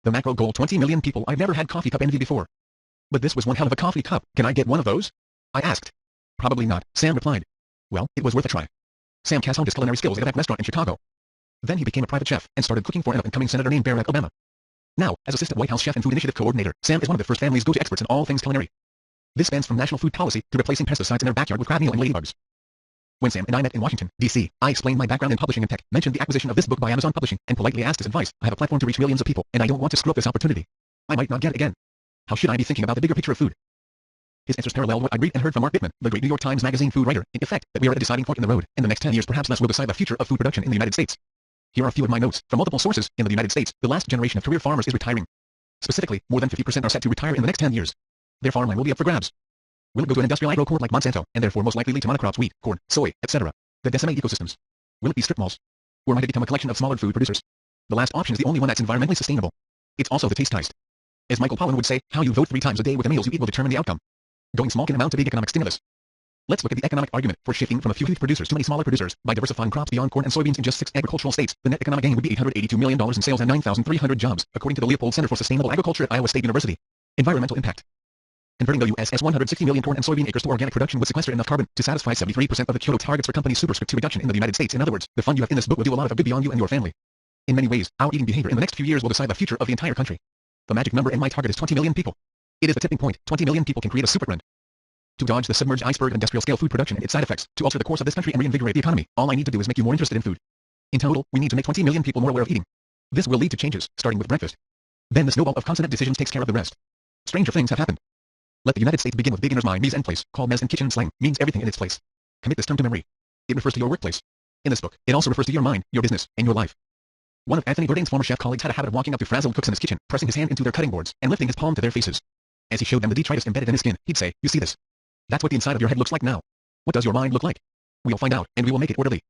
The macro goal 20 million people. I've never had coffee cup envy before. But this was one hell of a coffee cup. Can I get one of those? I asked. Probably not, Sam replied. Well, it was worth a try. Sam Cass honed his culinary skills at a restaurant in Chicago. Then he became a private chef and started cooking for an up-and-coming senator named Barack Obama. Now, as assistant White House chef and food initiative coordinator, Sam is one of the first family's go-to experts in all things culinary. This spans from national food policy to replacing pesticides in their backyard with crab meal and ladybugs. When Sam and I met in Washington, D.C., I explained my background in publishing and tech, mentioned the acquisition of this book by Amazon Publishing, and politely asked his advice. I have a platform to reach millions of people, and I don't want to screw up this opportunity. I might not get it again. How should I be thinking about the bigger picture of food? His answers paralleled what I'd read and heard from Mark Bittman, the great New York Times Magazine food writer, in effect, that we are at a deciding point in the road, and the next 10 years perhaps less will decide the future of food production in the United States. Here are a few of my notes, from multiple sources. In the United States, the last generation of career farmers is retiring. Specifically, more than 50% are set to retire in the next 10 years. Their farmland will be up for grabs. Will it go to an industrial agro-corp like Monsanto, and therefore most likely lead to monocrops wheat, corn, soy, etc., that decimate ecosystems? Will it be strip malls? Or might it become a collection of smaller food producers? The last option is the only one that's environmentally sustainable. It's also the taste. As Michael Pollan would say, how you vote 3 times a day with the meals you eat will determine the outcome. Going small can amount to big economic stimulus. Let's look at the economic argument for shifting from a few huge producers to many smaller producers. By diversifying crops beyond corn and soybeans in just 6 agricultural states, the net economic gain would be $882 million in sales and 9,300 jobs, according to the Leopold Center for Sustainable Agriculture at Iowa State University. Environmental impact. Converting the U.S.'s 160 million corn and soybean acres to organic production would sequester enough carbon to satisfy 73% of the Kyoto targets for companies' superscript 2 reduction in the United States. In other words, the fund you have in this book will do a lot of good beyond you and your family. In many ways, our eating behavior in the next few years will decide the future of the entire country. The magic number in my target is 20 million people. It is the tipping point. 20 million people can create a super trend. To dodge the submerged iceberg of industrial-scale food production and its side effects, to alter the course of this country and reinvigorate the economy, all I need to do is make you more interested in food. In total, we need to make 20 million people more aware of eating. This will lead to changes, starting with breakfast. Then the snowball of consonant decisions takes care of the rest. Stranger things have happened. Let the United States begin with beginner's mind. Mise en place, called mez in kitchen slang, means everything in its place. Commit this term to memory. It refers to your workplace. In this book, it also refers to your mind, your business, and your life. One of Anthony Bourdain's former chef colleagues had a habit of walking up to frazzled cooks in his kitchen, pressing his hand into their cutting boards, and lifting his palm to their faces. As he showed them the detritus embedded in his skin, he'd say, "You see this? That's what the inside of your head looks like now. What does your mind look like? We'll find out, and we will make it orderly."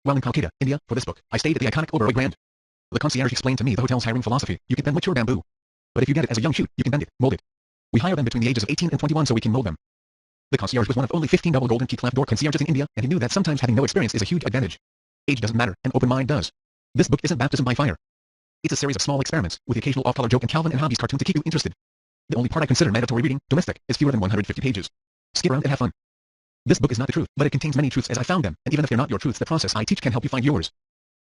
While in Calcutta, India, for this book, I stayed at the iconic Oberoi Grand. The concierge explained to me the hotel's hiring philosophy. You can bend mature bamboo. But if you get it as a young shoot, you can bend it, mold it. We hire them between the ages of 18 and 21 so we can mold them. The concierge was one of only 15 double golden key cleft door concierges in India, and he knew that sometimes having no experience is a huge advantage. Age doesn't matter, an open mind does. This book isn't baptism by fire. It's a series of small experiments, with the occasional off-color joke and Calvin and Hobbes cartoon to keep you interested. The only part I consider mandatory reading, domestic, is fewer than 150 pages. Skip around and have fun. This book is not the truth, but it contains many truths as I found them, and even if they're not your truths, the process I teach can help you find yours.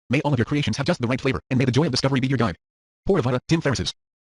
May all of your creations have just the right flavor, and may the joy of discovery be your guide. Pura Vida, Tim Ferriss's.